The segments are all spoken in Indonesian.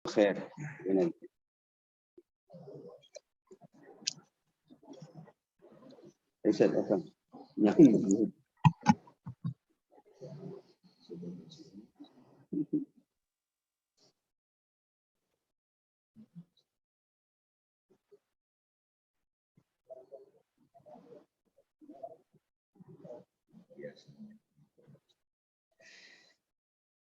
Khair. Ustaz apa?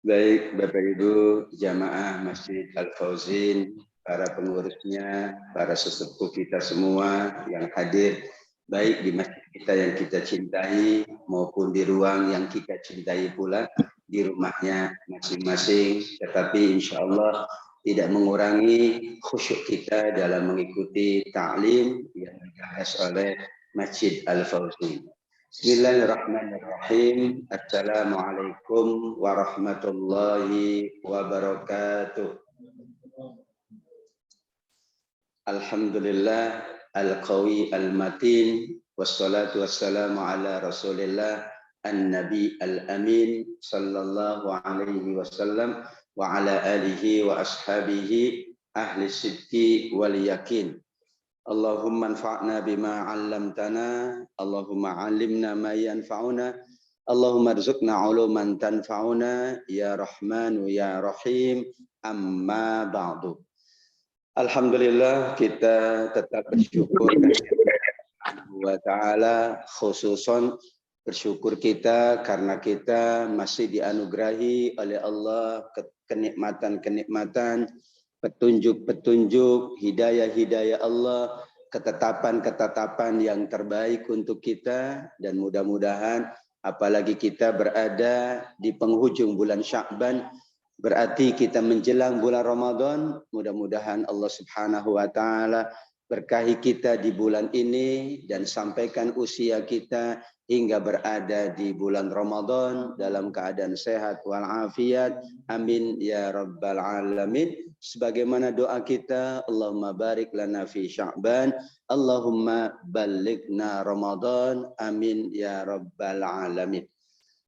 Baik, Bapak Ibu jamaah Masjid Al-Fauzin, para pengurusnya, para sesepuh kita semua yang hadir, baik di masjid kita yang kita cintai maupun di ruang yang kita cintai pula, di rumahnya masing-masing, tetapi insya Allah tidak mengurangi khusyuk kita dalam mengikuti ta'lim yang dibahas oleh Masjid Al-Fauzin. Bismillahirrahmanirrahim. Assalamualaikum warahmatullahi wabarakatuh. Alhamdulillah al-qawi al-matin wassalatu wassalamu ala Rasulillah an-nabi al-amin sallallahu alaihi wasallam wa ala alihi wa ashabihi ahli sidqi wal yakin. Allahumma anfa'na bima 'allamtana, Allahumma 'allimna ma yanfa'una, Allahumma rzuqna 'uluman tanfa'una ya Rahmanu ya Rahim. Amma ba'du. Alhamdulillah kita tetap bersyukur wa ta'ala, khususon bersyukur kita karena kita masih dianugerahi oleh Allah kenikmatan-kenikmatan, petunjuk-petunjuk, hidayah-hidayah Allah, ketetapan-ketetapan yang terbaik untuk kita, dan mudah-mudahan apalagi kita berada di penghujung bulan Sya'ban, berarti kita menjelang bulan Ramadan, mudah-mudahan Allah Subhanahu wa taala berkahi kita di bulan ini dan sampaikan usia kita hingga berada di bulan Ramadan dalam keadaan sehat walafiat. Amin ya rabbal alamin. Sebagaimana doa kita, Allahumma barik lana fi Sya'ban, Allahumma balighna Ramadan. Amin ya rabbal alamin.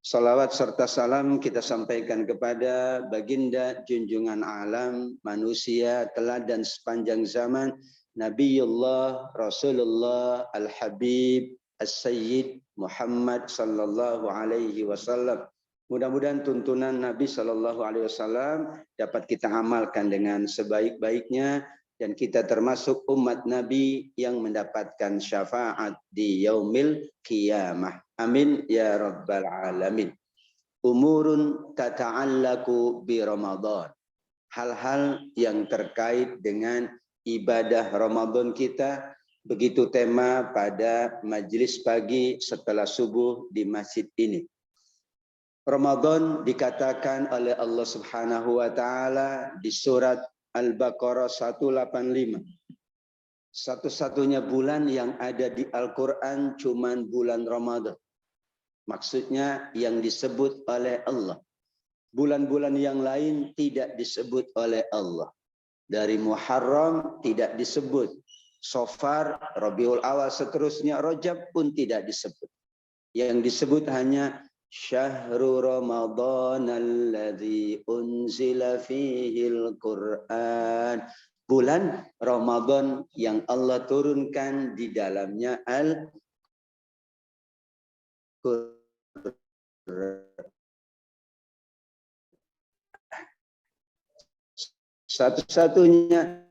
Salawat serta salam kita sampaikan kepada baginda junjungan alam, manusia teladan sepanjang zaman, Nabiullah Rasulullah Al-Habib As-Sayyid Muhammad sallallahu alaihi wasallam. Mudah-mudahan tuntunan Nabi sallallahu alaihi wasallam dapat kita amalkan dengan sebaik-baiknya dan kita termasuk umat Nabi yang mendapatkan syafaat di yaumil qiyamah. Amin ya rabbal alamin. Umurun tata'allaku bi Ramadan. Hal-hal yang terkait dengan ibadah Ramadan kita, begitu tema pada majelis pagi setelah subuh di masjid ini. Ramadan dikatakan oleh Allah Subhanahu wa taala di surat Al-Baqarah 185. Satu-satunya bulan yang ada di Al-Qur'an cuman bulan Ramadan. Maksudnya yang disebut oleh Allah. Bulan-bulan yang lain tidak disebut oleh Allah. Dari Muharram tidak disebut. Safar, Rabiul Awal, seterusnya Rajab pun tidak disebut. Yang disebut hanya Syahrul Ramadan alladzi unzila fihil Qur'an. Bulan Ramadan yang Allah turunkan di dalamnya Al-Qur'an. Satu-satunya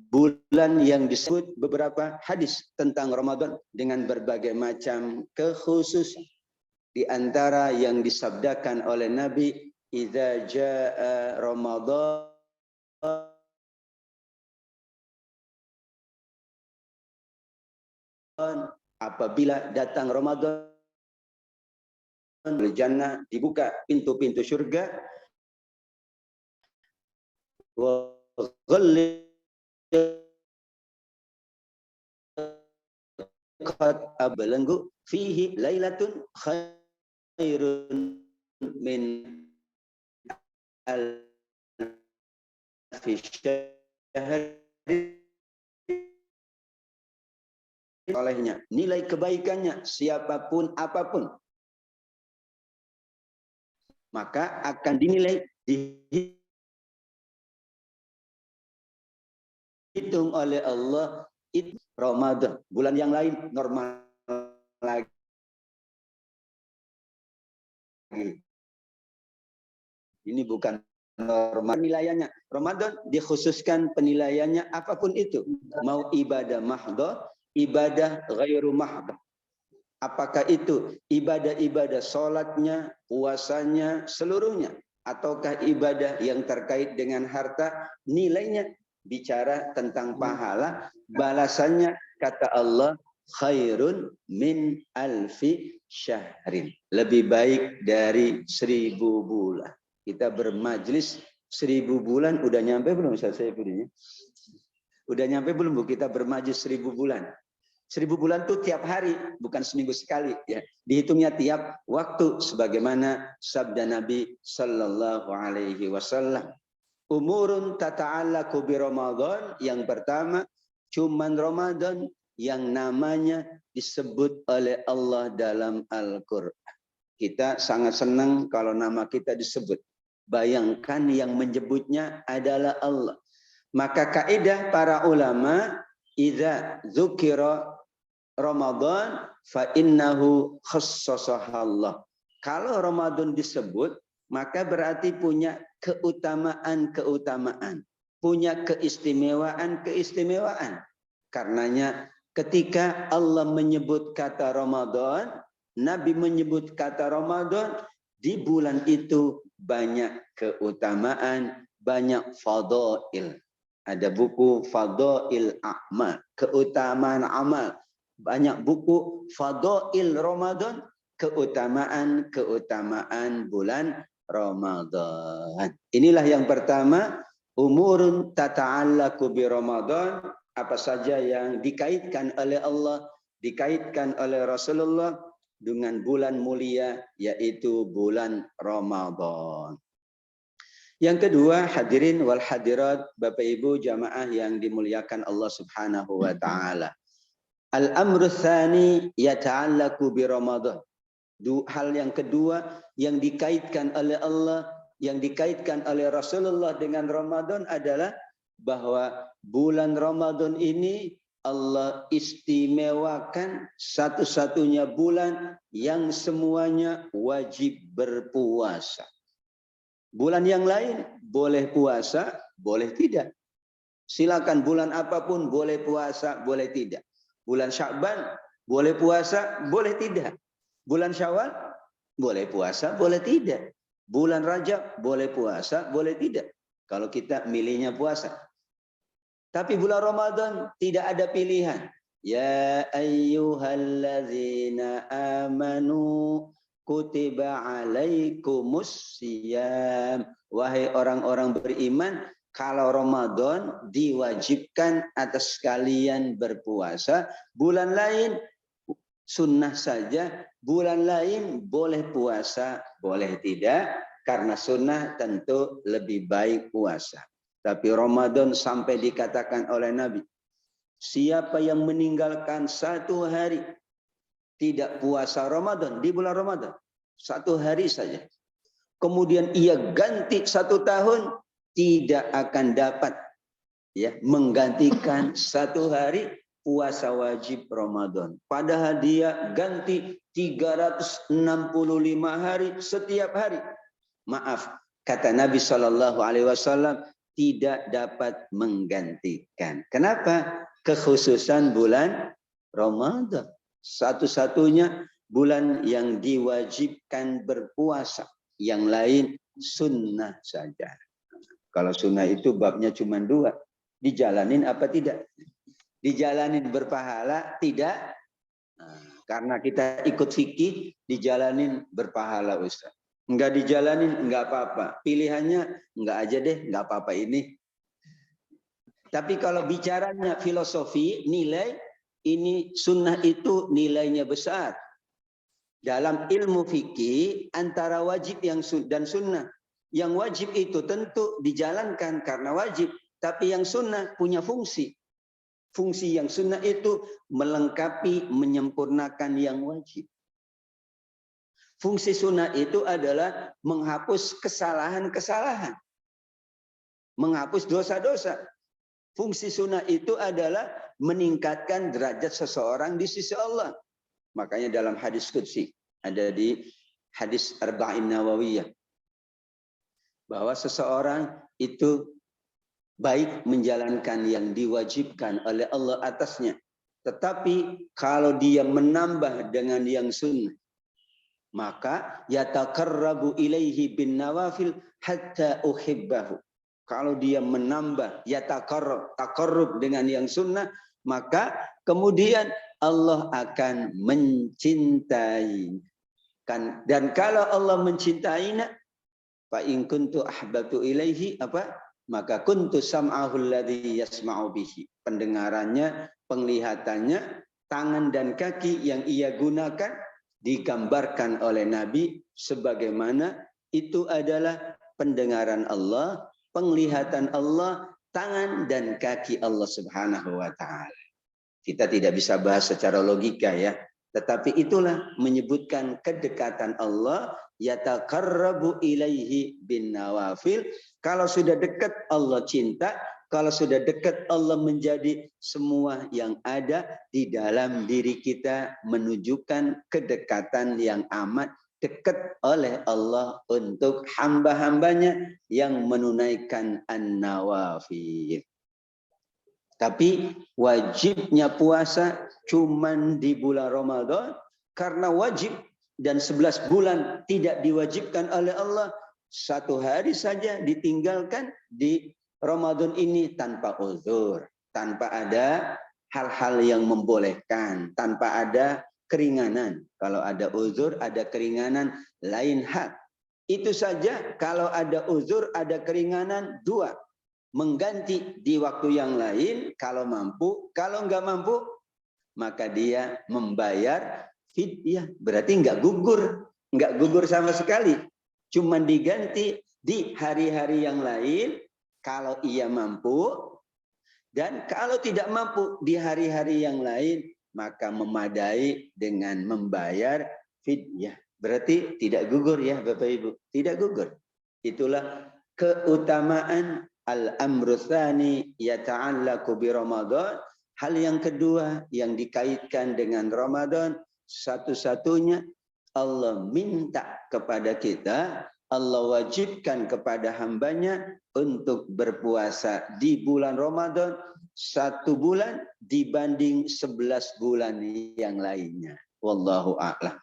bulan yang disebut beberapa hadis tentang Ramadan dengan berbagai macam kekhususan. Di antara yang disabdakan oleh Nabi, idza jaa Ramadan apabila datang Ramadan, jannah dibuka pintu-pintu surga, wa ghallaqat abalanggu fihi lailatun khairun min alfi syahr. Olehnya nilai kebaikannya siapapun apapun maka akan dinilai dihitung oleh Allah itu Ramadan. Bulan yang lain normal lagi. Ini bukan normal penilaiannya. Ramadan dikhususkan penilaiannya apapun itu. Mau ibadah mahdhah, ibadah ghairu mahdhah. Apakah itu ibadah-ibadah sholatnya, puasanya, seluruhnya. Ataukah ibadah yang terkait dengan harta, nilainya bicara tentang pahala, balasannya kata Allah, khairun min alfi syahrin. Lebih baik dari 1000 bulan. Kita bermajlis 1000 bulan, udah nyampe belum Ustaz Saifuddin? Udah nyampe belum Bu kita bermajlis 1000 bulan? 1000 bulan itu tiap hari, bukan seminggu sekali. Ya. Dihitungnya tiap waktu, sebagaimana sabda Nabi Sallallahu Alaihi Wasallam. Umurun tata'allaku bi Ramadan. Yang pertama, cuman Ramadan yang namanya disebut oleh Allah dalam Al-Quran. Kita sangat senang kalau nama kita disebut. Bayangkan yang menyebutnya adalah Allah. Maka kaidah para ulama, idza dzukira Ramadan fa innahu khassasahallah. Kalau Ramadan disebut, maka berarti punya keutamaan-keutamaan, punya keistimewaan-keistimewaan. Karenanya ketika Allah menyebut kata Ramadan, Nabi menyebut kata Ramadan, di bulan itu banyak keutamaan, banyak fadail. Ada buku Fadail A'mal, keutamaan amal. Banyak buku Fadail Ramadan, keutamaan-keutamaan bulan Ramadan. Inilah yang pertama, umurun tata'allaku bi Ramadan, apa saja yang dikaitkan oleh Allah, dikaitkan oleh Rasulullah dengan bulan mulia, yaitu bulan Ramadan. Yang kedua, hadirin wal hadirat, Bapak Ibu jamaah yang dimuliakan Allah Subhanahu wa taala. Al-amru tsani yata'allaku bi Ramadan. Hal yang kedua yang dikaitkan oleh Allah, yang dikaitkan oleh Rasulullah dengan Ramadan adalah bahwa bulan Ramadan ini Allah istimewakan satu-satunya bulan yang semuanya wajib berpuasa. Bulan yang lain boleh puasa, boleh tidak. Silakan bulan apapun boleh puasa, boleh tidak. Bulan Sya'ban boleh puasa, boleh tidak. Bulan Syawal boleh puasa, boleh tidak. Bulan Rajab boleh puasa, boleh tidak. Kalau kita milihnya puasa. Tapi bulan Ramadan tidak ada pilihan. Ya ayyuhalladzina amanu kutiba alaikumus siyam. Wahai orang-orang beriman, kalau Ramadan diwajibkan atas kalian berpuasa, bulan lain sunnah saja, bulan lain boleh puasa, boleh tidak, karena sunnah tentu lebih baik puasa. Tapi Ramadan sampai dikatakan oleh Nabi, siapa yang meninggalkan satu hari tidak puasa Ramadan di bulan Ramadan, satu hari saja, kemudian ia ganti 1 tahun, tidak akan dapat ya menggantikan 1 hari puasa wajib Ramadan. Padahal dia ganti 365 hari setiap hari. Maaf, kata Nabi Shallallahu Alaihi Wasallam, tidak dapat menggantikan. Kenapa? Kekhususan bulan Ramadan. Satu-satunya bulan yang diwajibkan berpuasa. Yang lain sunnah saja. Kalau sunnah itu babnya cuma 2. Dijalanin apa tidak? Dijalanin berpahala, tidak? Nah, karena kita ikut fikih, dijalanin berpahala Ustaz. Enggak dijalanin, enggak apa-apa. Pilihannya, enggak aja deh, enggak apa-apa ini. Tapi kalau bicaranya filosofi, nilai, ini sunnah itu nilainya besar. Dalam ilmu fikih, antara wajib dan sunnah. Yang wajib itu tentu dijalankan karena wajib. Tapi yang sunnah punya fungsi. Fungsi yang sunnah itu melengkapi, menyempurnakan yang wajib. Fungsi sunnah itu adalah menghapus kesalahan-kesalahan. Menghapus dosa-dosa. Fungsi sunnah itu adalah meningkatkan derajat seseorang di sisi Allah. Makanya dalam hadis qudsi, ada di hadis Arba'in Nawawiyah, bahwa seseorang itu baik menjalankan yang diwajibkan oleh Allah atasnya. Tetapi kalau dia menambah dengan yang sunnah, maka yataqarrabu ilaihi bin nawafil hatta uhibbahu. Kalau dia menambah taqarrub dengan yang sunnah, maka kemudian Allah akan mencintai. Dan kalau Allah mencintainya, fa in kuntu ahbabtu ilaihi maka kuntu sam'ahu alladhi yasma'u bihi. Pendengarannya, penglihatannya, tangan dan kaki yang ia gunakan digambarkan oleh Nabi sebagaimana itu adalah pendengaran Allah, penglihatan Allah, tangan dan kaki Allah Subhanahu wa taala. Kita tidak bisa bahas secara logika ya, tetapi itulah menyebutkan kedekatan Allah, yataqarrabu ilaihi bin nawafil. Kalau sudah dekat Allah cinta, kalau sudah dekat Allah menjadi semua yang ada di dalam diri kita menunjukkan kedekatan yang amat dekat oleh Allah untuk hamba-hambanya yang menunaikan an-nawafil. Tapi wajibnya puasa cuman di bulan Ramadan, karena wajib dan 11 bulan tidak diwajibkan oleh Allah. Satu hari saja ditinggalkan di Ramadan ini tanpa uzur, tanpa ada hal-hal yang membolehkan, tanpa ada keringanan. Kalau ada uzur, ada keringanan, lain hal. Itu saja. Kalau ada uzur, ada keringanan, dua. Mengganti di waktu yang lain kalau mampu. Kalau nggak mampu, maka dia membayar fidyah. Berarti nggak gugur sama sekali. Cuman diganti di hari-hari yang lain kalau ia mampu, dan kalau tidak mampu di hari-hari yang lain, maka memadai dengan membayar fidyah. Berarti tidak gugur ya Bapak Ibu, tidak gugur. Itulah keutamaan al-amru tsani yata'allaqu bi Ramadan. Hal yang kedua yang dikaitkan dengan Ramadan, satu-satunya Allah minta kepada kita, Allah wajibkan kepada hambanya untuk berpuasa di bulan Ramadan 1 bulan dibanding 11 bulan yang lainnya. Wallahu a'lam.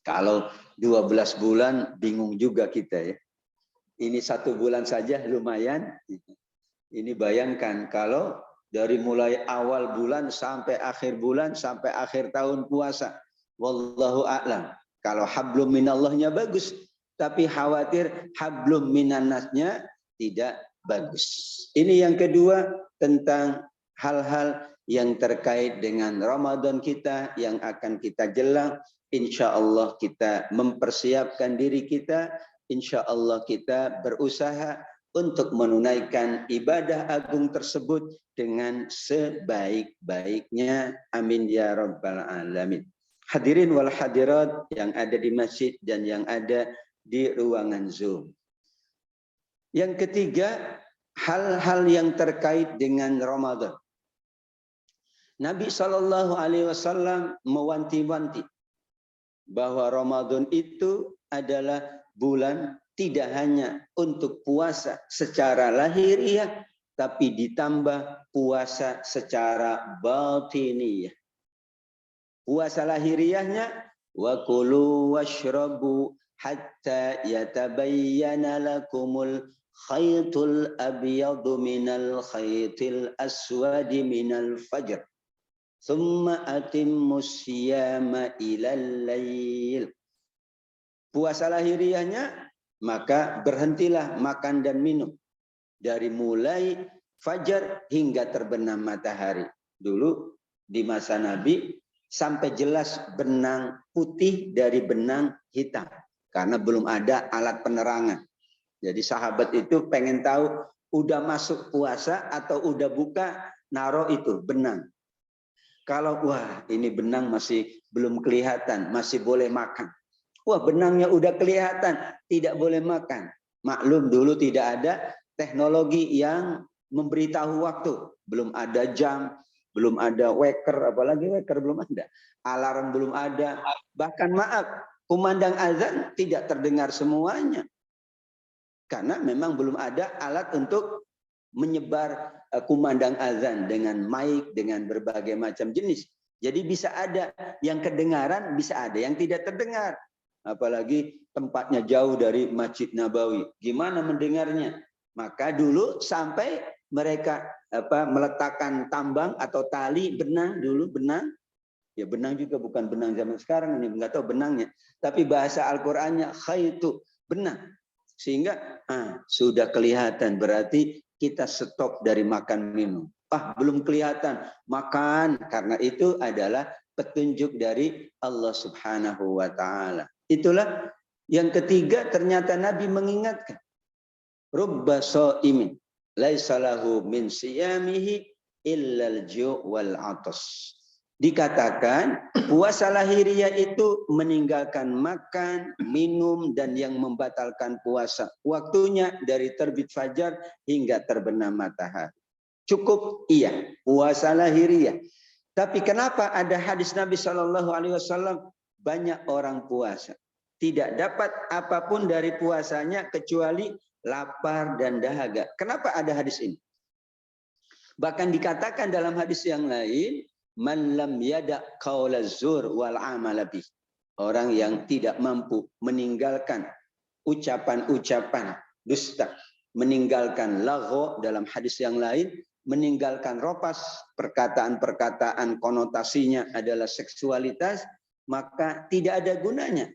Kalau 12 bulan bingung juga kita ya. Ini 1 bulan saja lumayan. Ini bayangkan kalau dari mulai awal bulan sampai akhir bulan sampai akhir tahun puasa. Wallahu a'lam. Kalau hablum minallahnya bagus, tapi khawatir hablum minannasnya tidak bagus. Ini yang kedua tentang hal-hal yang terkait dengan Ramadan kita yang akan kita jelang. Insya Allah kita mempersiapkan diri kita. Insya Allah kita berusaha untuk menunaikan ibadah agung tersebut dengan sebaik-baiknya. Amin ya rabbal alamin. Hadirin wal hadirat yang ada di masjid dan yang ada di ruangan Zoom. Yang ketiga, hal-hal yang terkait dengan Ramadan. Nabi SAW mewanti-wanti bahwa Ramadan itu adalah bulan tidak hanya untuk puasa secara lahiriah, tapi ditambah puasa secara batiniyah. Puasa lahiriahnya, wa kulu washrabu hatta yatabayyana lakumul khaytul abyadu minal khaytil aswadi minal fajr. Thumma atimmus siyama ilal layl. Puasa lahiriahnya, maka berhentilah makan dan minum dari mulai fajar hingga terbenam matahari. Dulu di masa Nabi sampai jelas benang putih dari benang hitam karena belum ada alat penerangan. Jadi sahabat itu pengen tahu udah masuk puasa atau udah buka, naruh itu benang. Kalau wah ini benang masih belum kelihatan, masih boleh makan. Wah, benangnya udah kelihatan, tidak boleh makan. Maklum dulu tidak ada teknologi yang memberitahu waktu. Belum ada jam, belum ada waker, apalagi waker belum ada. Alarm belum ada. Bahkan maaf, kumandang azan tidak terdengar semuanya. Karena memang belum ada alat untuk menyebar kumandang azan dengan mic, dengan berbagai macam jenis. Jadi bisa ada yang kedengaran, bisa ada yang tidak terdengar. Apalagi tempatnya jauh dari Masjid Nabawi. Gimana mendengarnya? Maka dulu sampai mereka meletakkan tambang atau tali benang dulu, benang. Ya benang juga bukan benang zaman sekarang ini, nggak tahu benangnya. Tapi bahasa Al-Qur'annya khaitu, benang. Sehingga sudah kelihatan, berarti kita stop dari makan minum. Belum kelihatan, makan. Karena itu adalah petunjuk dari Allah Subhanahu wa Ta'ala. Itulah yang ketiga, ternyata Nabi mengingatkan. Rubba sha'imin laisa lahu min siyamihi illal ju' wal 'atas. Dikatakan puasa lahiriah itu meninggalkan makan, minum, dan yang membatalkan puasa. Waktunya dari terbit fajar hingga terbenam matahari. Cukup iya, puasa lahiriah. Tapi kenapa ada hadis Nabi SAW banyak orang puasa? Tidak dapat apapun dari puasanya kecuali lapar dan dahaga. Kenapa ada hadis ini? Bahkan dikatakan dalam hadis yang lain, man lam yada qaula zur wal amala bih. Orang yang tidak mampu meninggalkan ucapan-ucapan dusta, meninggalkan lagho dalam hadis yang lain, meninggalkan ropas, perkataan-perkataan konotasinya adalah seksualitas, maka tidak ada gunanya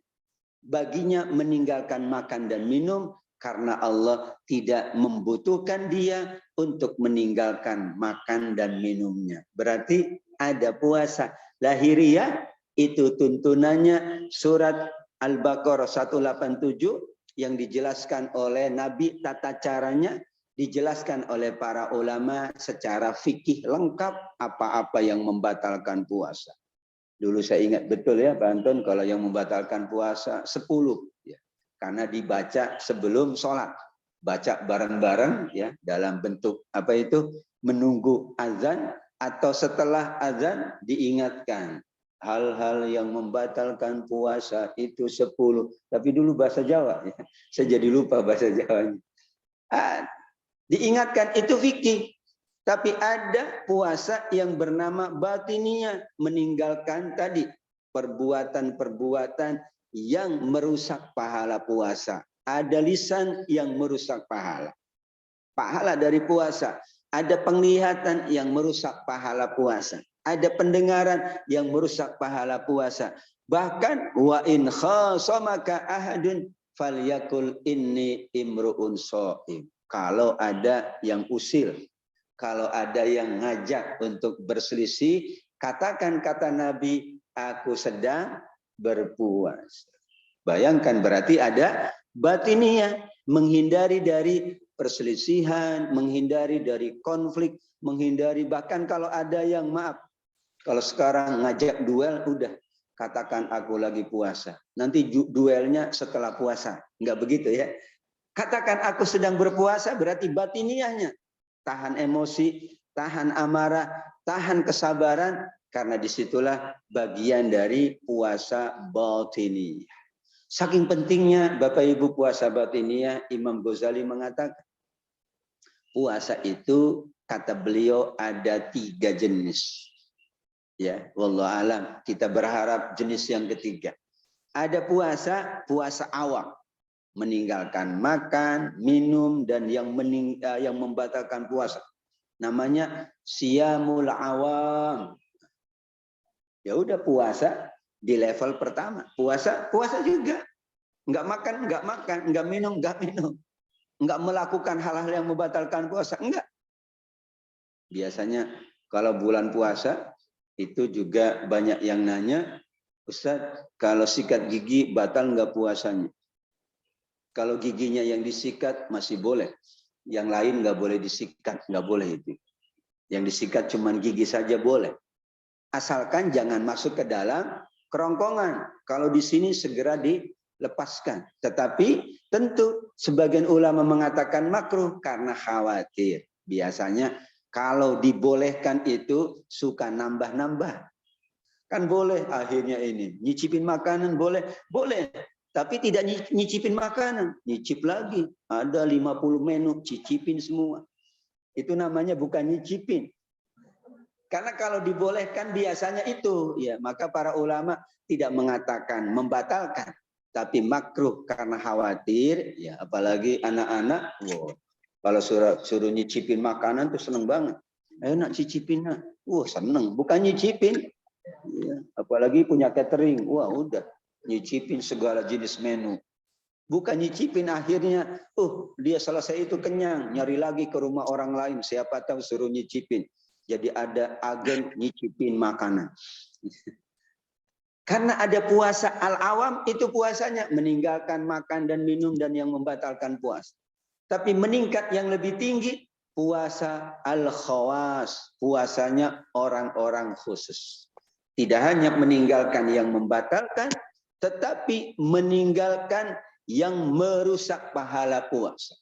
baginya meninggalkan makan dan minum, karena Allah tidak membutuhkan dia untuk meninggalkan makan dan minumnya. Berarti ada puasa lahiriah, itu tuntunannya surat Al-Baqarah 187 yang dijelaskan oleh Nabi, tata caranya dijelaskan oleh para ulama secara fikih lengkap apa-apa yang membatalkan puasa. Dulu saya ingat betul ya Pak Anton, kalau yang membatalkan puasa 10 ya. Karena dibaca sebelum sholat. Baca bareng-bareng ya dalam bentuk menunggu azan, atau setelah azan diingatkan. Hal-hal yang membatalkan puasa itu 10. Tapi dulu bahasa Jawa ya. Saya jadi lupa bahasa Jawanya. Diingatkan itu fikih. Tapi ada puasa yang bernama batiniah, meninggalkan tadi perbuatan-perbuatan yang merusak pahala puasa. Ada lisan yang merusak pahala dari puasa. Ada penglihatan yang merusak pahala puasa. Ada pendengaran yang merusak pahala puasa. Bahkan wa in khasamaka ahadun falyakul inni imru'un shaim. Kalau ada yang usil, kalau ada yang ngajak untuk berselisih, katakan kata Nabi, aku sedang berpuasa. Bayangkan berarti ada batiniah, menghindari dari perselisihan, menghindari dari konflik, menghindari bahkan kalau ada yang maaf. Kalau sekarang ngajak duel, udah katakan aku lagi puasa. Nanti duelnya setelah puasa. Enggak begitu ya. Katakan aku sedang berpuasa berarti batiniahnya. Tahan emosi, tahan amarah, tahan kesabaran, karena disitulah bagian dari puasa batiniah. Saking pentingnya Bapak Ibu puasa batiniah, Imam Ghazali mengatakan puasa itu kata beliau ada 3 jenis. Ya, wallahu alam, kita berharap jenis yang ketiga. Ada puasa awam, meninggalkan makan, minum, dan yang membatalkan puasa. Namanya siyamul awam. Ya udah puasa di level pertama. Puasa juga. Enggak makan, enggak minum. Enggak melakukan hal-hal yang membatalkan puasa, enggak. Biasanya kalau bulan puasa itu juga banyak yang nanya, Ustaz, kalau sikat gigi batal enggak puasanya? Kalau giginya yang disikat masih boleh. Yang lain nggak boleh disikat, nggak boleh itu. Yang disikat cuma gigi saja boleh. Asalkan jangan masuk ke dalam kerongkongan. Kalau di sini segera lepaskan. Tetapi tentu sebagian ulama mengatakan makruh karena khawatir. Biasanya kalau dibolehkan itu suka nambah-nambah. Kan boleh akhirnya ini. Nyicipin makanan boleh? Boleh. Tapi tidak nyicipin makanan. Nyicip lagi. Ada 50 menu, cicipin semua. Itu namanya bukan nyicipin. Karena kalau dibolehkan biasanya itu, ya maka para ulama tidak mengatakan membatalkan, tapi makruh karena khawatir, ya apalagi anak-anak, wow, kalau suruh nyicipin makanan tuh seneng banget. Ayo nak cicipin nak, wah seneng, bukan nyicipin, ya, apalagi punya catering, wah udah nyicipin segala jenis menu. Bukan nyicipin akhirnya, dia selesai itu kenyang, nyari lagi ke rumah orang lain, siapa tahu suruh nyicipin. Jadi ada agen nyicipin makanan. Karena ada puasa al-awam, itu puasanya meninggalkan makan dan minum dan yang membatalkan puasa. Tapi meningkat yang lebih tinggi, puasa al-khawas, puasanya orang-orang khusus. Tidak hanya meninggalkan yang membatalkan, tetapi meninggalkan yang merusak pahala puasa.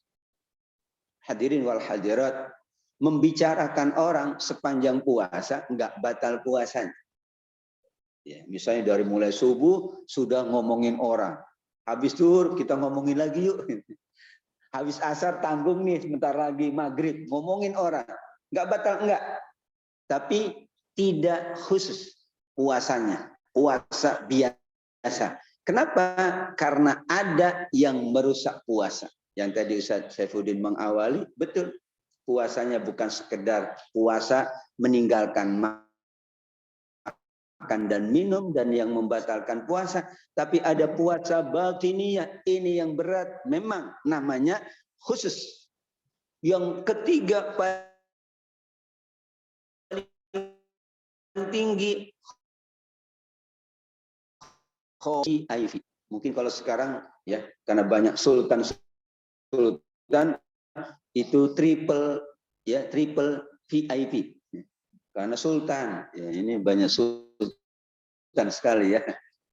Hadirin wal hadirat, membicarakan orang sepanjang puasa enggak batal puasanya. Ya, misalnya dari mulai subuh sudah ngomongin orang. Habis zuhur kita ngomongin lagi yuk. Habis asar tanggung nih sebentar lagi maghrib ngomongin orang. Enggak batal enggak. Tapi tidak khusus puasanya. Puasa biasa. Kenapa? Karena ada yang merusak puasa. Yang tadi Ustaz Saifuddin mengawali, betul. Puasanya bukan sekedar puasa meninggalkan makan dan minum dan yang membatalkan puasa, tapi ada puasa batiniyah. Ini yang berat, memang namanya khusus. Yang ketiga paling tinggi HIV. Mungkin kalau sekarang ya karena banyak sultan itu triple VIP. Karena sultan, ya ini banyak sultan sekali ya.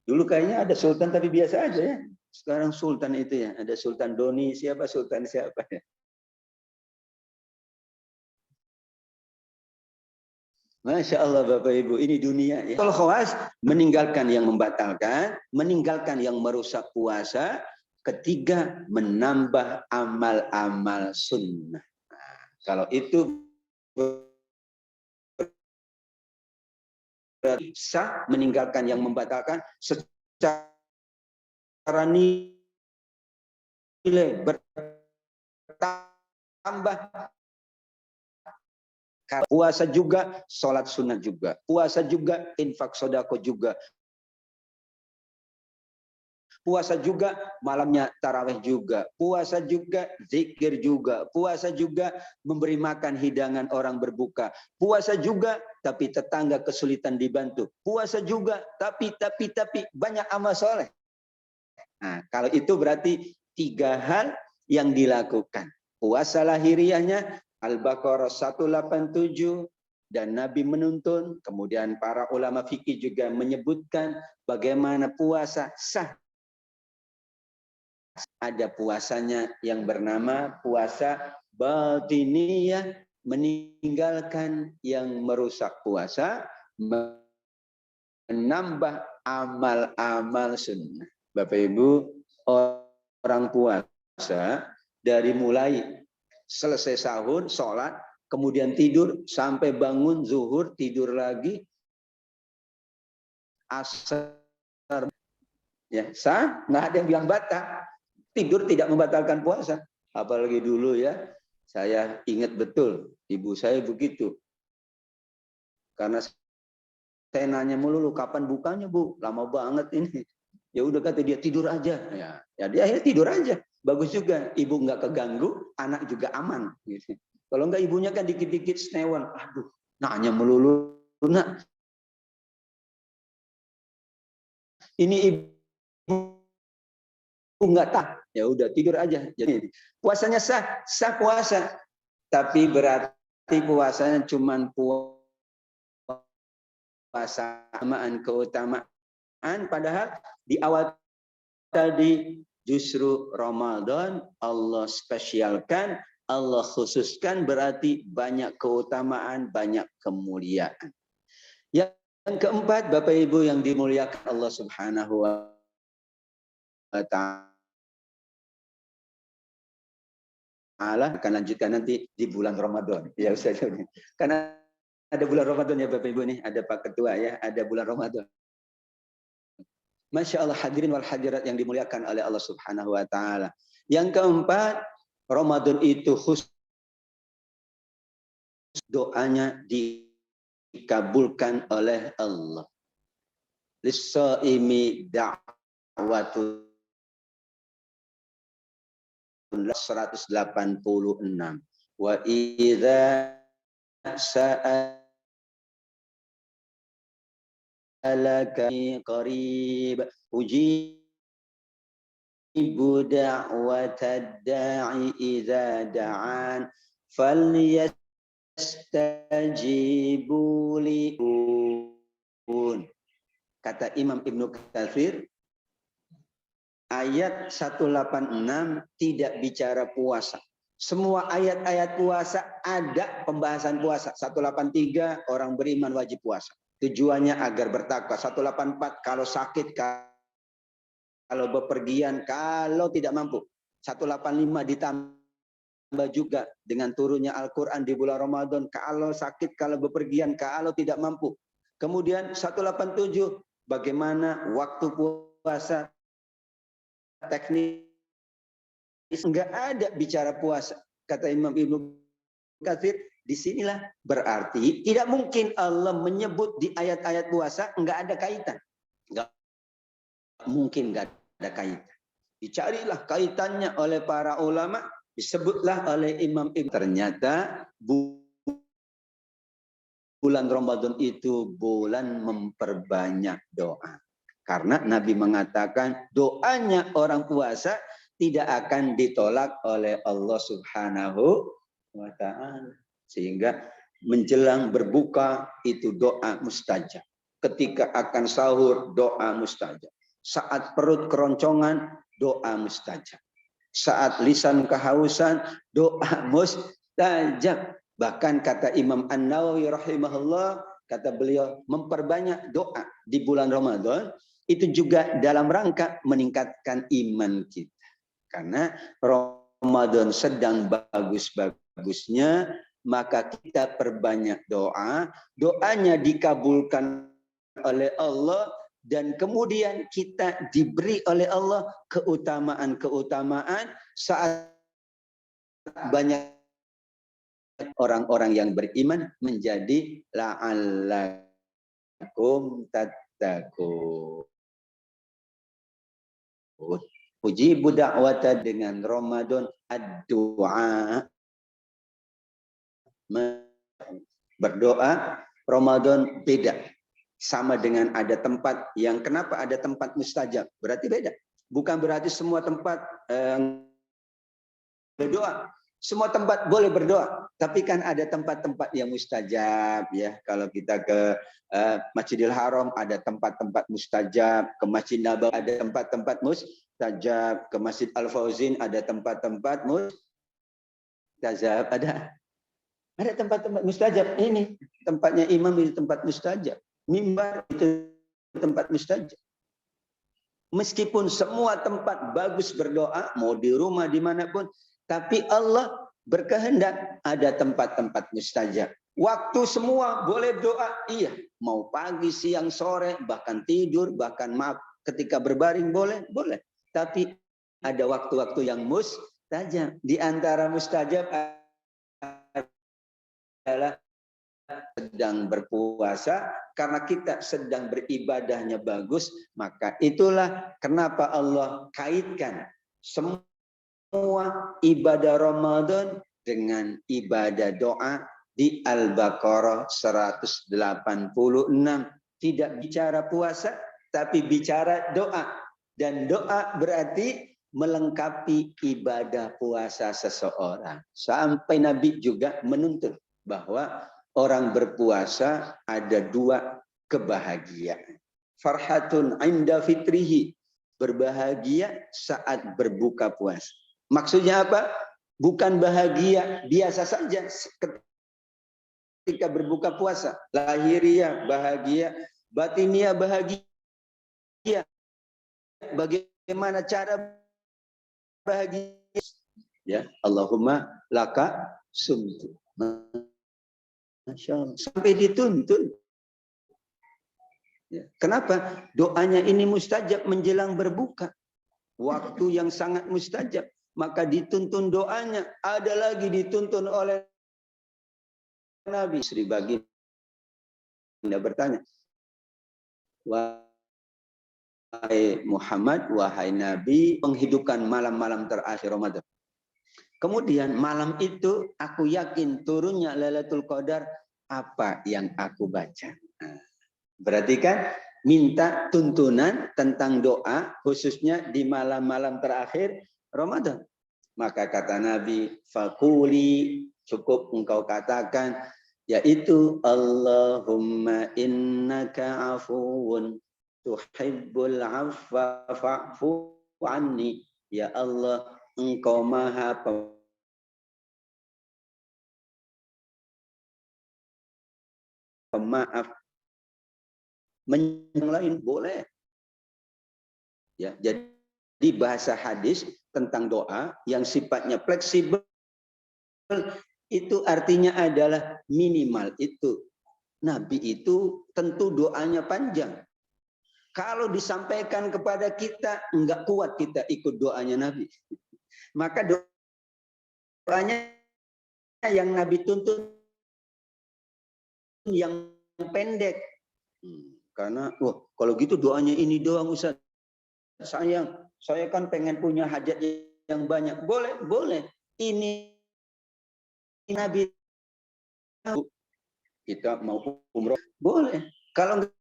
Dulu kayaknya ada sultan tapi biasa aja ya. Sekarang sultan itu ya, ada Sultan Doni siapa, sultan siapa ya. Masya Allah Bapak Ibu, ini dunia ya. Kalau khawas, meninggalkan yang membatalkan, meninggalkan yang merusak puasa. Ketiga, menambah amal-amal sunnah. Nah, kalau itu sah, meninggalkan yang membatalkan secara nilai bertambah. Puasa juga, sholat sunnah juga. Puasa juga, infak sodako juga. Puasa juga, malamnya tarawih juga. Puasa juga, zikir juga. Puasa juga, memberi makan hidangan orang berbuka. Puasa juga, tapi tetangga kesulitan dibantu. Puasa juga, tapi banyak amal soleh. Nah, kalau itu berarti 3 hal yang dilakukan. Puasa lahiriahnya, Al-Baqarah 187, dan Nabi menuntun, kemudian para ulama fikih juga menyebutkan bagaimana puasa sah. Ada puasanya yang bernama puasa batiniyah, meninggalkan yang merusak puasa, menambah amal-amal sunnah. Bapak Ibu, orang puasa dari mulai selesai sahur, sholat, kemudian tidur, sampai bangun zuhur, tidur lagi, asar, ya sah, nggak ada yang bilang batal. Tidur tidak membatalkan puasa. Apalagi dulu ya, saya ingat betul, ibu saya begitu. Karena saya nanya melulu, kapan bukanya Bu? Lama banget ini. Ya udah kata dia, tidur aja. Ya dia akhirnya tidur aja. Bagus juga, ibu nggak keganggu, anak juga aman. Gitu. Kalau nggak ibunya kan dikit-dikit senewan. Aduh, nanya melulu, nak. Ini ibu nggak tahu. Ya udah tidur aja. Jadi puasanya sah puasa. Tapi berarti puasanya cuma puasa keutamaan. Padahal di awal tadi justru Ramadan Allah spesialkan, Allah khususkan, berarti banyak keutamaan, banyak kemuliaan. Yang keempat, Bapak Ibu yang dimuliakan Allah Subhanahu wa ta'ala, akan lanjutkan nanti di bulan Ramadan. Ya Ustaz. Karena ada bulan Ramadan ya Bapak Ibu nih, ada Pak Ketua ya, ada bulan Ramadan. Masya Allah, hadirin wal hadirat yang dimuliakan oleh Allah Subhanahu wa ta'ala. Yang keempat, Ramadan itu khusus doanya dikabulkan oleh Allah. Lis-shaimi da'watun 186. Wa idza sa'alaka qarib ujibu da'watad da'i idza da'an falyastajibu li. Kata Imam Ibnu Katsir, ayat 186 tidak bicara puasa. Semua ayat-ayat puasa ada pembahasan puasa. 183 orang beriman wajib puasa. Tujuannya agar bertakwa. 184 kalau sakit, kalau bepergian, kalau tidak mampu. 185 ditambah juga dengan turunnya Al-Quran di bulan Ramadan. Kalau sakit, kalau bepergian, kalau tidak mampu. Kemudian 187 bagaimana waktu puasa, teknis, enggak ada bicara puasa. Kata Imam Ibnu Katsir, disinilah berarti tidak mungkin Allah menyebut di ayat-ayat puasa enggak ada kaitan. Enggak mungkin enggak ada kaitan. Dicarilah kaitannya oleh para ulama, disebutlah oleh Imam Ibnu. Ternyata bulan Ramadan itu bulan memperbanyak doa. Karena Nabi mengatakan doanya orang puasa tidak akan ditolak oleh Allah Subhanahu wa ta'ala. Sehingga menjelang berbuka itu doa mustajab. Ketika akan sahur doa mustajab. Saat perut keroncongan doa mustajab. Saat lisan kehausan doa mustajab. Bahkan kata Imam An-Nawawi rahimahullah, kata beliau, memperbanyak doa di bulan Ramadan itu juga dalam rangka meningkatkan iman kita. Karena Ramadan sedang bagus-bagusnya, maka kita perbanyak doa, doanya dikabulkan oleh Allah, dan kemudian kita diberi oleh Allah keutamaan-keutamaan saat banyak orang-orang yang beriman menjadi la'allakum tattaqun. Ujibu da'wata dengan Ramadan ad-du'a. Berdoa Ramadan beda. Sama dengan ada tempat yang kenapa ada tempat mustajab. Berarti beda. Bukan berarti semua tempat berdoa. Semua tempat boleh berdoa. Tapi kan ada tempat-tempat yang mustajab. Ya, kalau kita ke Masjidil Haram ada tempat-tempat mustajab. Ke Masjid Nabawi ada tempat-tempat mustajab. Ke Masjid Al-Fauzin ada tempat-tempat mustajab. Ada tempat-tempat mustajab. Ini tempatnya imam, itu tempat mustajab. Mimbar itu tempat mustajab. Meskipun semua tempat bagus berdoa, mau di rumah dimanapun, tapi Allah berkehendak ada tempat-tempat mustajab. Waktu semua boleh doa, iya. Mau pagi, siang, sore, bahkan tidur, bahkan ketika berbaring boleh. Tapi ada waktu-waktu yang mustajab. Di antara mustajab adalah sedang berpuasa, karena kita sedang beribadahnya bagus, maka itulah kenapa Allah kaitkan semua ibadah Ramadan dengan ibadah doa di Al-Baqarah 186. Tidak bicara puasa, tapi bicara doa. Dan doa berarti melengkapi ibadah puasa seseorang. Sampai Nabi juga menuntut bahwa orang berpuasa ada dua kebahagiaan. Farhatun inda fitrihi. berbahagia saat berbuka puasa. Maksudnya apa? Bukan bahagia biasa saja ketika berbuka puasa. Lahiriah bahagia, batiniah bahagia. Bagaimana cara bahagia? Ya, Allahumma laka sumtu. Masya Allah. Sampai dituntun. Ya. Kenapa? Doanya ini mustajab menjelang berbuka. Waktu yang sangat mustajab. Maka dituntun doanya. Ada lagi dituntun oleh Nabi. Sri Baginda bertanya. Wahai Muhammad, wahai Nabi, menghidupkan malam-malam terakhir Ramadan. Kemudian malam itu aku yakin turunnya Lailatul Qadar apa yang aku baca. Nah, berarti kan minta tuntunan tentang doa khususnya di malam-malam terakhir Ramadan. Maka kata Nabi, fakuli, cukup engkau katakan, yaitu Allahumma innaka afuwun tuhibbul afwa fa'fu anni. Ya Allah, engkau maha pemaaf. Yang lain boleh. Ya, jadi bahasa hadis tentang doa yang sifatnya fleksibel itu artinya adalah minimal itu. Nabi itu tentu doanya panjang. Kalau disampaikan kepada kita, enggak kuat kita ikut doanya Nabi. Maka doanya yang Nabi tuntut yang pendek. Karena, wah, kalau gitu doanya ini doang Ustaz. Saya kan pengen punya hajat yang banyak. Boleh, boleh. Ini Nabi tahu. Kita mau umroh, boleh. Kalau enggak,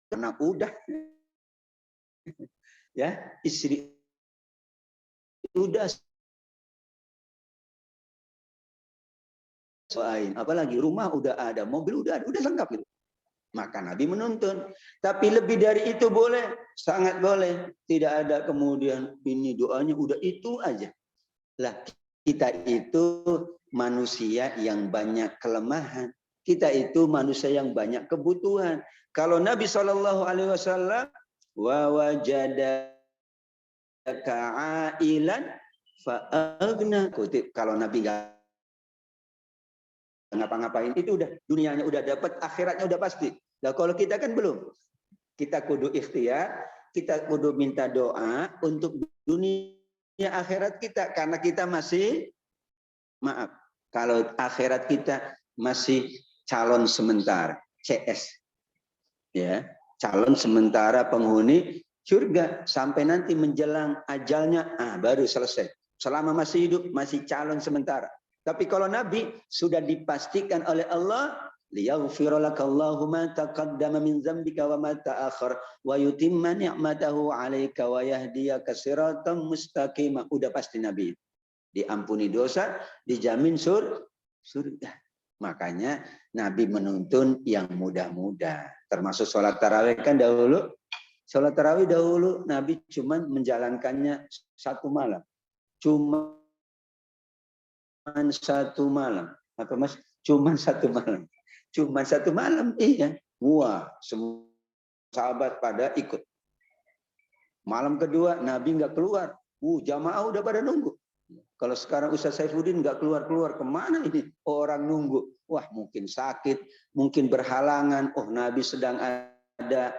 karena udah. Ya, istri udah apalagi rumah udah ada, mobil udah ada, udah lengkap gitu. Maka Nabi menuntun. Tapi lebih dari itu boleh, sangat boleh. Tidak ada kemudian ini doanya udah itu aja. Lah, kita itu manusia yang banyak kelemahan. Kita itu manusia yang banyak kebutuhan. Kalau Nabi SAW wa wajadaka ailan fa'agna. Kutip, kalau Nabi enggak ngapa-ngapain itu udah dunianya udah dapat, akhiratnya udah pasti. Nah, kalau kita kan belum. Kita kudu ikhtiar, kita kudu minta doa untuk dunia akhirat kita karena kita masih maaf. Kalau akhirat kita masih calon sementara, CS. Ya, calon sementara penghuni surga sampai nanti menjelang ajalnya baru selesai. Selama masih hidup masih calon sementara. Tapi kalau Nabi sudah dipastikan oleh Allah, liyaghfira lakallahu ma taqaddama min dzambika wa ma ta'akhkhar wa yutimma ni'matahu 'alaika wa yahdiyaka siratan mustaqima. Udah pasti Nabi. Diampuni dosa, dijamin surga. Makanya Nabi menuntun yang mudah-mudah. Termasuk sholat tarawih kan dahulu. Sholat tarawih dahulu Nabi cuma menjalankannya satu malam. Cuma satu malam. Apa Mas? Cuma satu malam. Cuma satu malam, iya. Wah, semua sahabat pada ikut. Malam kedua Nabi nggak keluar. Jamaah udah pada nunggu. Kalau sekarang Ustaz Saifuddin nggak keluar-keluar, kemana ini orang nunggu? Wah, mungkin sakit, mungkin berhalangan. Oh, Nabi sedang ada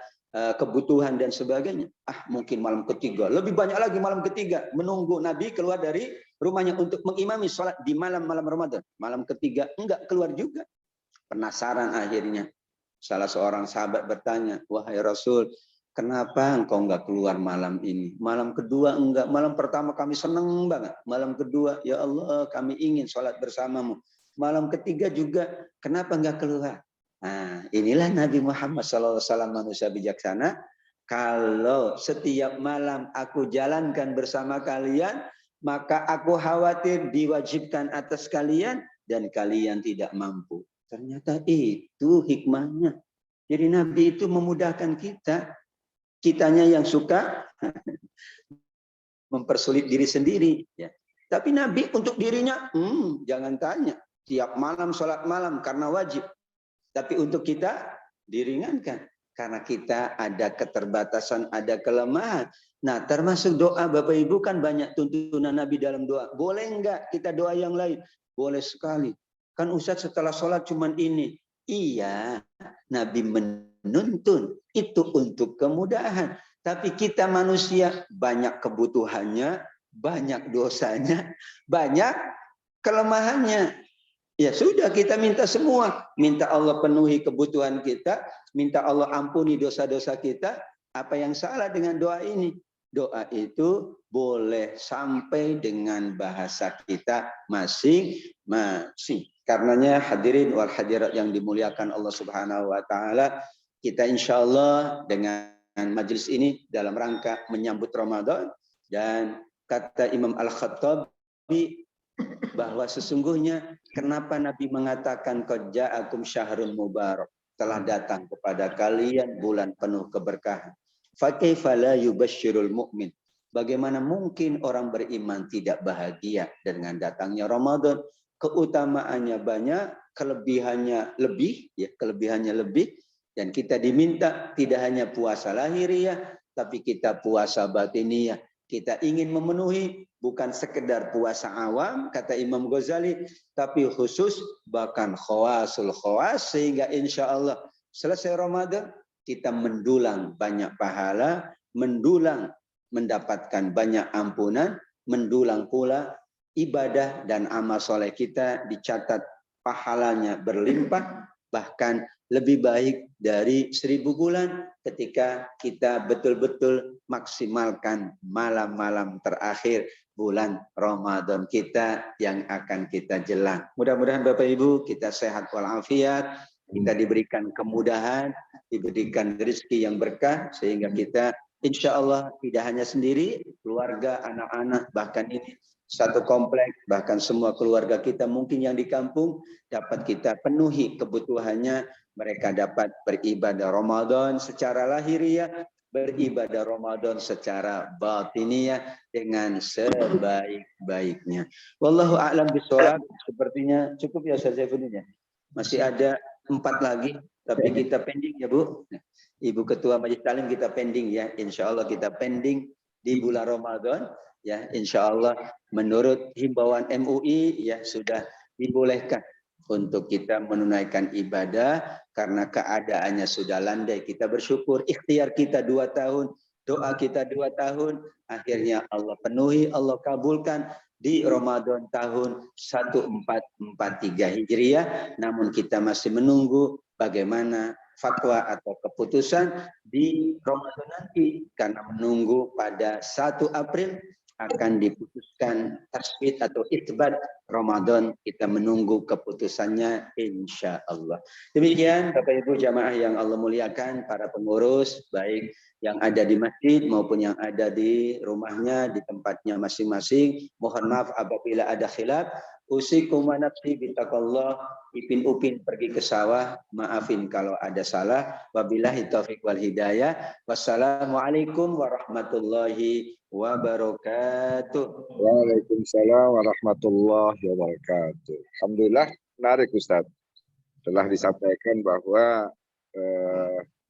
kebutuhan dan sebagainya. Mungkin malam ketiga. Lebih banyak lagi malam ketiga. Menunggu Nabi keluar dari rumahnya untuk mengimami sholat di malam-malam Ramadan. Malam ketiga enggak keluar juga. Penasaran akhirnya. Salah seorang sahabat bertanya, wahai Rasul, kenapa engkau enggak keluar malam ini? Malam kedua enggak. Malam pertama kami senang banget. Malam kedua, ya Allah, kami ingin sholat bersamamu. Malam ketiga juga, kenapa enggak keluar? Nah, inilah Nabi Muhammad SAW manusia bijaksana. Kalau setiap malam aku jalankan bersama kalian, maka aku khawatir diwajibkan atas kalian dan kalian tidak mampu. Ternyata itu hikmahnya. Jadi Nabi itu memudahkan kita. Kitanya yang suka mempersulit diri sendiri. Ya. Tapi Nabi untuk dirinya, jangan tanya. Tiap malam sholat malam karena wajib. Tapi untuk kita diringankan. Karena kita ada keterbatasan, ada kelemahan. Nah, termasuk doa Bapak Ibu kan banyak tuntunan Nabi dalam doa. Boleh enggak kita doa yang lain? Boleh sekali. Kan Ustaz setelah sholat cuman ini. Iya, Nabi menuntun. Itu untuk kemudahan. Tapi kita manusia banyak kebutuhannya, banyak dosanya, banyak kelemahannya. Ya sudah, kita minta semua. Minta Allah penuhi kebutuhan kita, minta Allah ampuni dosa-dosa kita. Apa yang salah dengan doa ini? Doa itu boleh sampai dengan bahasa kita masing-masing. Karenanya hadirin wal hadirat yang dimuliakan Allah Subhanahu wa taala, kita insyaallah dengan majelis ini dalam rangka menyambut Ramadan, dan kata Imam Al-Khattabi bahwa sesungguhnya kenapa Nabi mengatakan qad ja'akum syahrun mubarak, telah datang kepada kalian bulan penuh keberkahan. Fa kaifa la yubasysyirul mu'min, bagaimana mungkin orang beriman tidak bahagia dengan datangnya Ramadan? Keutamaannya banyak, kelebihannya lebih, ya, kelebihannya lebih. Dan kita diminta tidak hanya puasa lahiriah, tapi kita puasa batiniah. Kita ingin memenuhi bukan sekedar puasa awam, kata Imam Ghazali, tapi khusus bahkan khawasul khawas, sehingga insya Allah selesai Ramadan kita mendulang banyak pahala, mendulang mendapatkan banyak ampunan, mendulang pula ibadah dan amal soleh kita dicatat pahalanya berlimpah, bahkan lebih baik dari 1000 bulan ketika kita betul-betul maksimalkan malam-malam terakhir bulan Ramadan kita yang akan kita jelang. Mudah-mudahan Bapak Ibu kita sehat walafiat, kita diberikan kemudahan, diberikan rezeki yang berkah, sehingga kita insya Allah tidak hanya sendiri, keluarga, anak-anak, bahkan ini satu komplek, bahkan semua keluarga kita mungkin yang di kampung dapat kita penuhi kebutuhannya. Mereka dapat beribadah Ramadan secara lahiriah, beribadah Ramadan secara batiniah dengan sebaik-baiknya. Wallahu a'lam bishawab. Sepertinya cukup ya Ustaz Saifuddin ya. Masih ada 4 lagi, tapi kita pending ya Bu. Ibu Ketua Majelis Taklim kita pending ya. Insya Allah kita pending di bulan Ramadan. Ya, insya Allah menurut himbauan MUI ya sudah dibolehkan untuk kita menunaikan ibadah karena keadaannya sudah landai. Kita bersyukur ikhtiar kita 2 tahun, doa kita 2 tahun, akhirnya Allah penuhi, Allah kabulkan di Ramadan tahun 1443 Hijriah. Namun kita masih menunggu bagaimana fatwa atau keputusan di Ramadan nanti, karena menunggu pada 1 April akan diputuskan tasbih atau itsbat Ramadan. Kita menunggu keputusannya insya Allah. Demikian Bapak Ibu jamaah yang Allah muliakan, para pengurus baik yang ada di masjid maupun yang ada di rumahnya, di tempatnya masing-masing. Mohon maaf apabila ada khilaf. Usikum wa nafsi bitaqallah. Ipin Upin pergi ke sawah, maafin kalau ada salah. Wabillahi taufiq wal hidayah. Wassalamualaikum warahmatullahi wabarakatuh. Waalaikumsalam warahmatullahi wabarakatuh. Alhamdulillah, menarik Ustaz. Telah disampaikan bahwa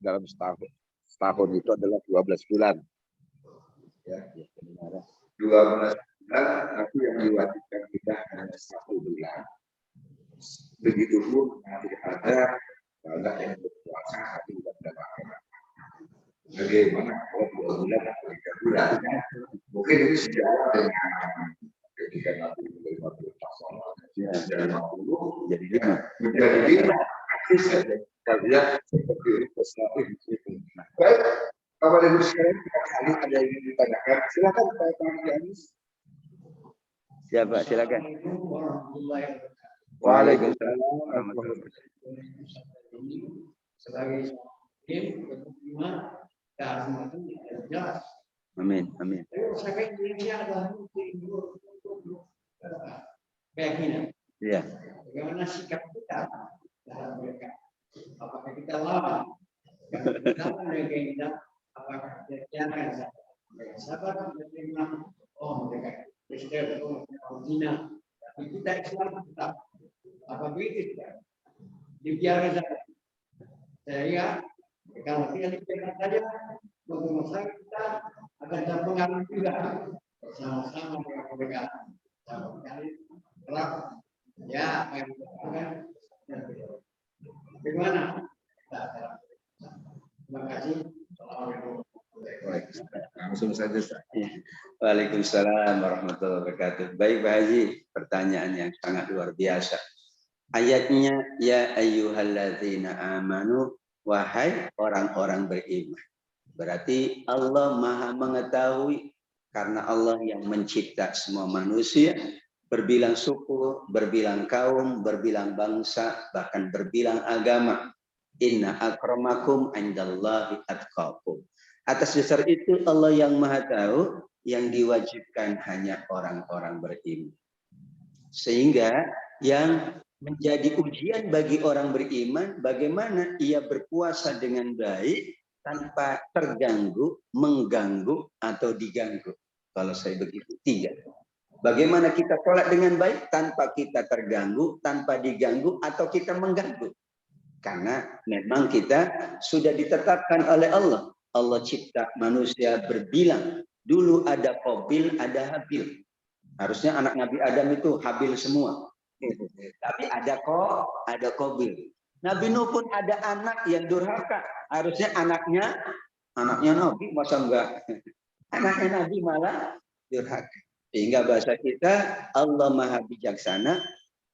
dalam setahun itu adalah 12 bulan. Ya, 12 bulan, tapi yang diwajibkan kita hanya 1 bulan. Begitupun nanti ada banyak yang berpuasa tapi tidak berpuasa. Bagaimana kalau 2 bulan atau 3 bulan? Mungkin ini sejalan dengan ketika Nabi menerima perintah sholat dari 50 jadi 5. Menjadi 5. Kalian seperti itu. Baik, Bapak Ibu sekalian, kali ada yang ditanyakan. Silakan Pak Yanis. Siapa? Silakan. Waalaikumsalam. Sebagai jelas. Amin, amin. Saya Indonesia adalah keyakinan. Iya. Bagaimana sikap kita dalam mereka? Apakah kita lawan Zina. Tapi kita Islam tetap apa begitu ya? Dibiarkan saja. Saya kalau kita dibiarkan saja, bangsa kita akan terpengaruh juga bersama-sama dengan mereka. Sama sekali kelak ya yang kan. Bagaimana? Terima kasih. Langsung saja, Ustaz. Waalaikumsalam warahmatullahi wabarakatuh. Baik Pak Haji, pertanyaan yang sangat luar biasa. Ayatnya, ya ayyuhalladzina amanu, wahai orang-orang beriman. Berarti Allah Maha mengetahui karena Allah yang mencipta semua manusia, berbilang suku, berbilang kaum, berbilang bangsa, bahkan berbilang agama. Inna akramakum indallahi atqakum. Atas dasar itu Allah yang Maha tahu, yang diwajibkan hanya orang-orang beriman. Sehingga yang menjadi ujian bagi orang beriman, bagaimana ia berpuasa dengan baik tanpa terganggu, mengganggu, atau diganggu. Kalau saya begitu, 3. Bagaimana kita sholat dengan baik tanpa kita terganggu, tanpa diganggu, atau kita mengganggu. Karena memang kita sudah ditetapkan oleh Allah. Allah cipta manusia berbilang. Dulu ada Qabil, ada Habil. Harusnya anak Nabi Adam itu Habil semua. Tapi ada Qabil. Nabi Nuh pun ada anak yang durhaka. Harusnya anaknya Nabi, masa enggak? Anaknya Nabi malah durhaka. Sehingga bahasa kita, Allah Maha Bijaksana.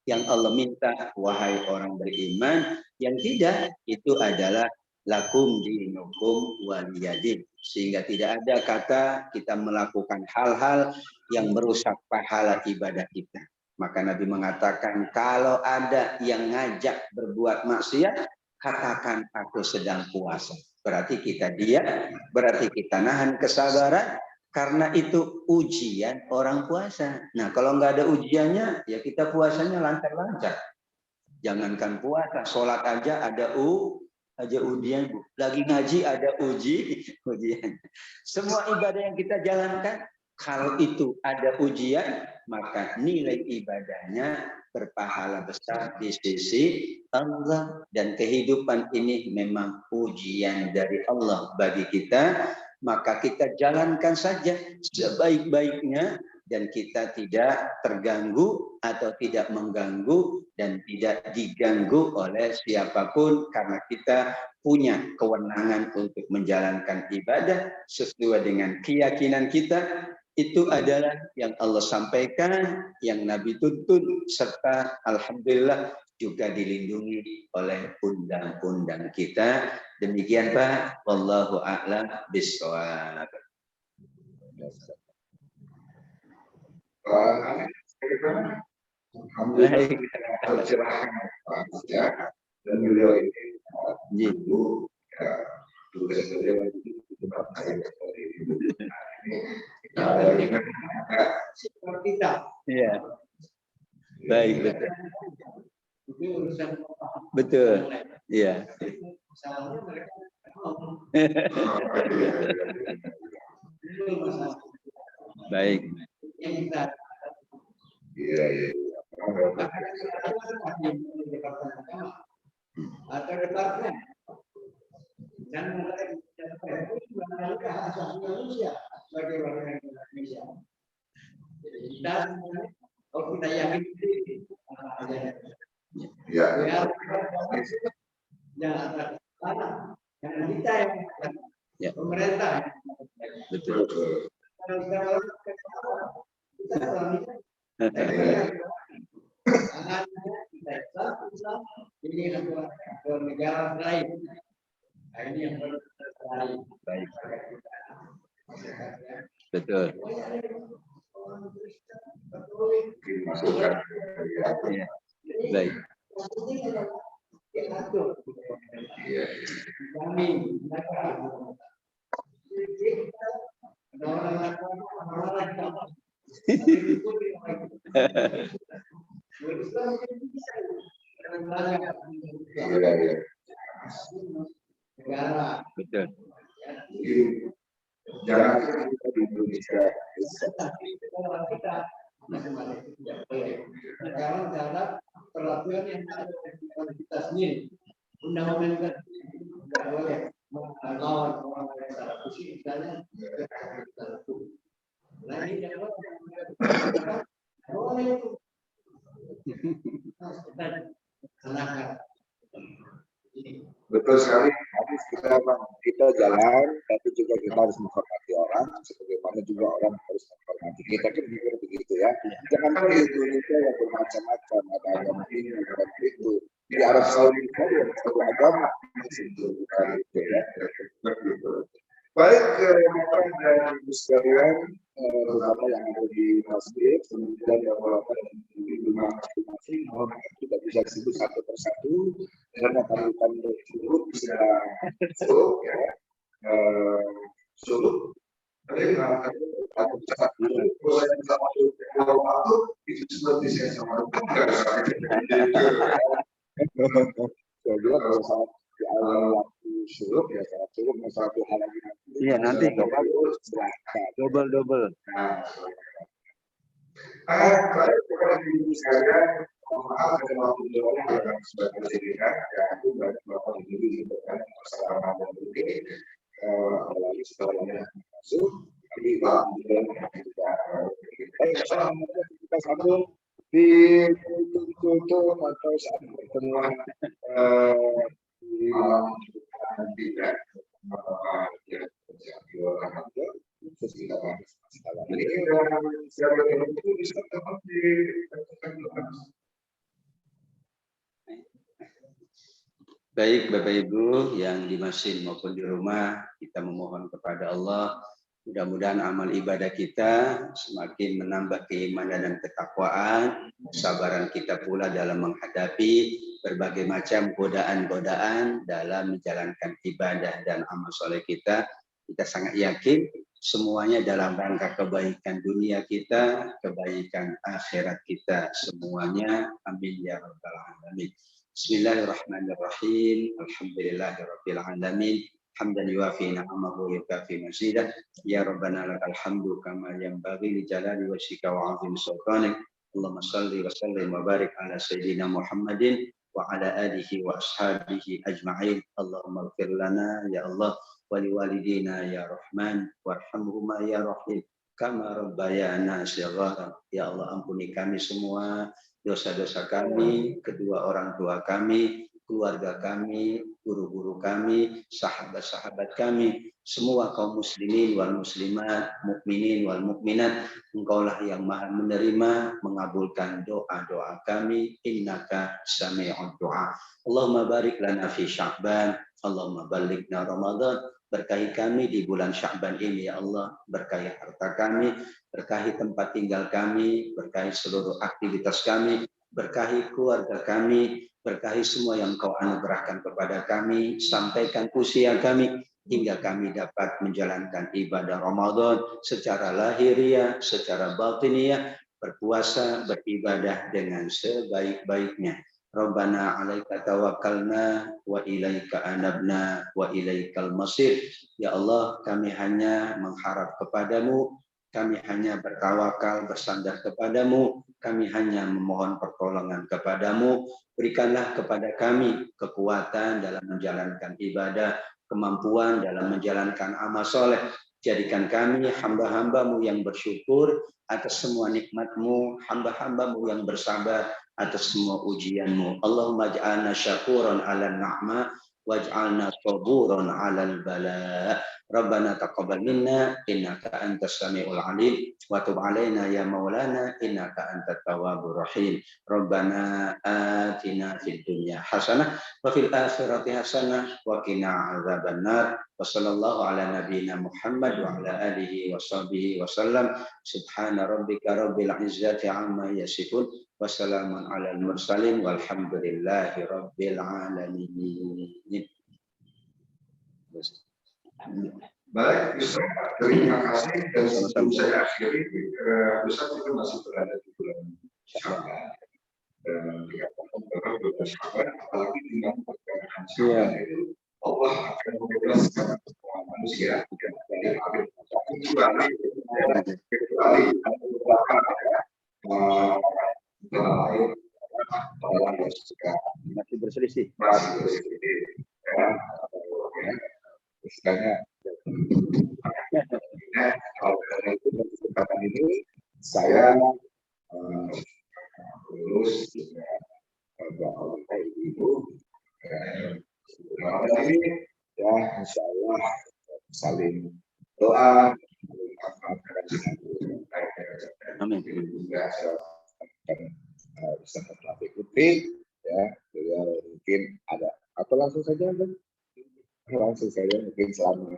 Yang Allah minta, wahai orang beriman. Yang tidak, itu adalah lakum dinukum waliyadin. Sehingga tidak ada kata kita melakukan hal-hal yang merusak pahala ibadah kita. Maka Nabi mengatakan, kalau ada yang ngajak berbuat maksiat, katakan aku sedang puasa. Berarti kita diam, berarti kita nahan kesabaran, karena itu ujian orang puasa. Nah, kalau nggak ada ujiannya, ya kita puasanya lancar-lancar. Jangankan puasa, sholat aja ada ujian. Lagi ngaji ada ujian. Semua ibadah yang kita jalankan, kalau itu ada ujian, maka nilai ibadahnya berpahala besar di sisi Allah. Dan kehidupan ini memang ujian dari Allah bagi kita. Maka kita jalankan saja sebaik-baiknya. Dan kita tidak terganggu atau tidak mengganggu dan tidak diganggu oleh siapapun. Karena kita punya kewenangan untuk menjalankan ibadah sesuai dengan keyakinan kita. Itu adalah yang Allah sampaikan, yang Nabi tuntut, serta alhamdulillah juga dilindungi oleh undang-undang kita. Demikian Pak, wallahu a'lam bishawab. Alhamdulillah, silakan Pak ya. Dan beliau ini dulu tugas beliau itu saya seperti itu. Seperti kita. Iya. Baik, betul. Itu urusan Betul. Iya. masalahnya mereka Baik. yang kita Iya. atau departemen dan mereka hak asasi manusia sebagai warga negara Indonesia. Jadi kita kita yakin apa aja. Ya. Yang kita yang pemerintah. Betul. Ini negara lain. Ini yang baik. Betul. Masukkan. Ya. Baik. Iya. Betul. Jangan kita di Indonesia mana itu tidak boleh. Sekarang terhadap peraturan yang ada di kita sendiri. Undang-undang kita tidak boleh melawan orang yang salah fungsi misalnya kita lakukan. Nah ini tidak boleh itu. Harus kita laksanakan. Betul sekali. Habis kita jalan, tapi juga kita harus menghormati orang, sebagaimana juga orang harus menghormati kita, kan begitu ya. Jangan di Indonesia yang bermacam-macam, ada agama ini, agama itu. Di Arab Saudi ada satu agama, bukan itu ya. Baik, Bapak dan Ibu sekalian, terutama yang ada di masjid, kemudian beberapa di rumah masing-masing, kita bisa sebut satu persatu, karena kami tersebut bisa surut, ya, surut. Tapi satu persatu, kalau yang bisa masuk kalau waktu itu seperti saya sampaikan, nggak usah. Saya bilang kalau saat di awal waktu surut ya sangat cukup, satu hal lagi. Iya nanti double. Baik, kepada ibu sekalian, maaf ada waktu doang yang sudah disediakan, ya aku bapak ibu juga kan bersama ini, apalagi setelahnya masuk, jadi waktu doang yang tidak. Baik, kita sambung di tutup atau saat pertemuan di malam tidak terus kita bahas masalah ini dan siapa yang itu bisa dapat di Baik Bapak Ibu yang di masjid maupun di rumah, kita memohon kepada Allah mudah-mudahan amal ibadah kita semakin menambah keimanan dan ketakwaan, kesabaran kita pula dalam menghadapi berbagai macam godaan-godaan dalam menjalankan ibadah dan amal soleh kita. Kita sangat yakin semuanya dalam rangka kebaikan dunia kita, kebaikan akhirat kita semuanya. Amin ya rabbal alamin. Bismillahirrahmanirrahim. Alhamdulillahirabbil alamin. Hamdan yuafi ni'amahu wa yukafi mazidah. Ya Rabbana lakal hamdu kama yanbaghi li jalali wajhika wa 'azimi sultanik. Allahumma shalli wa sallim wa barik ala sayyidina Muhammadin wa ala alihi wa ashabihi ajma'in. Allahumma ighfir lana ya Allah wa liwalidina ya Rahman warhamhuma ya Rahim kama rabbayana shighara. Ya Allah, ampuni kami semua dosa-dosa kami, kedua orang tua kami, keluarga kami, guru-guru kami, sahabat-sahabat kami, semua kaum muslimin wal muslimat, mukminin wal mukminat. Engkaulah yang maha menerima, mengabulkan doa-doa kami. Innaka sami'ud du'a. Allahumma barik lana fi Sya'ban, Allahumma balighna Ramadan. Berkahi kami di bulan Sya'ban ini ya Allah, berkahi harta kami, berkahi tempat tinggal kami, berkahi seluruh aktivitas kami, berkahi keluarga kami, berkahi semua yang Kau anugerahkan kepada kami, sampaikan usia kami, hingga kami dapat menjalankan ibadah Ramadan secara lahiriah, secara batiniah, berpuasa, beribadah dengan sebaik-baiknya. Rabbana 'alaika tawakkalna wa ilaika anabna wa ilaikal masir. Ya Allah, kami hanya mengharap kepadamu, kami hanya bertawakal, bersandar kepadamu, kami hanya memohon pertolongan kepadamu. Berikanlah kepada kami kekuatan dalam menjalankan ibadah, kemampuan dalam menjalankan amal soleh. Jadikan kami hamba-hambamu yang bersyukur atas semua nikmat-Mu, hamba-hambamu yang bersabar atas semua ujian-Mu. Allahumma ja'alna syakuran 'alan na'ma waj'alna saburan 'alal bala. Rabbana taqabbal minna innaka antas samiul 'alim wa tub 'alaina ya maulana innaka antat tawwabur rahim. Rabbana atina fid dunya hasanah wa fil akhirati hasanah wa qina adzabannar. Wa sallallahu ala nabiyyina Muhammad wa ala alihi wa sahbihi wa sallam. Subhana rabbika rabbil izzati 'amma yasifun wa salamun 'alal mursalin walhamdulillahi rabbil alamin. Baik, Ustaz, terima kasih dan sebelum saya akhiri, Ustaz itu masih berada di bulan Sya'ban dan dikatakan bahwa bulan Sya'ban apalagi dengan pertengahan Sya'ban itu Allah akan membebaskan semua manusia dari akhir kecuali Masih berselisih. Istilahnya kalau itu kesempatan ini saya lulus juga bapak ibu ini ya insya Allah saling doa Amin. juga bisa tetap ikuti ya beliau mungkin ada atau langsung saja mungkin selama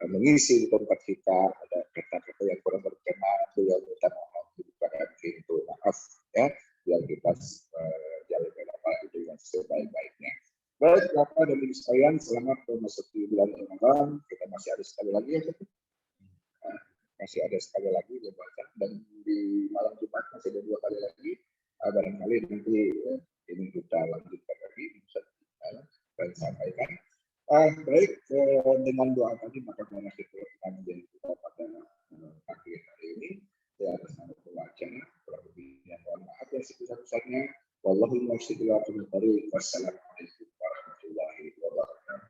mengisi di tempat kita ada kata-kata yang kurang berkenan beliau minta maaf kepada pintu maaf ya yang kita jalin itu dengan sebaik-baiknya. Baik, Bapak dan Ibu sekalian, selamat memasuki bulan Ramadan. Kita masih ada sekali lagi ya, masih ada sekali lagi dibaca dan di malam Jumat masih ada 2 kali lagi. Barangkali nanti ini kita lanjutkan lagi bisa dan sampaikan. Baik, dengan doa tadi maka kita akan menjadi kita pada pagi hari ini. Ya, atas nama pembaca, kurang lebihnya mohon maaf yang sebesar-besarnya. Wallahul muwaffiq ila aqwamit thoriq. Wassalamualaikum.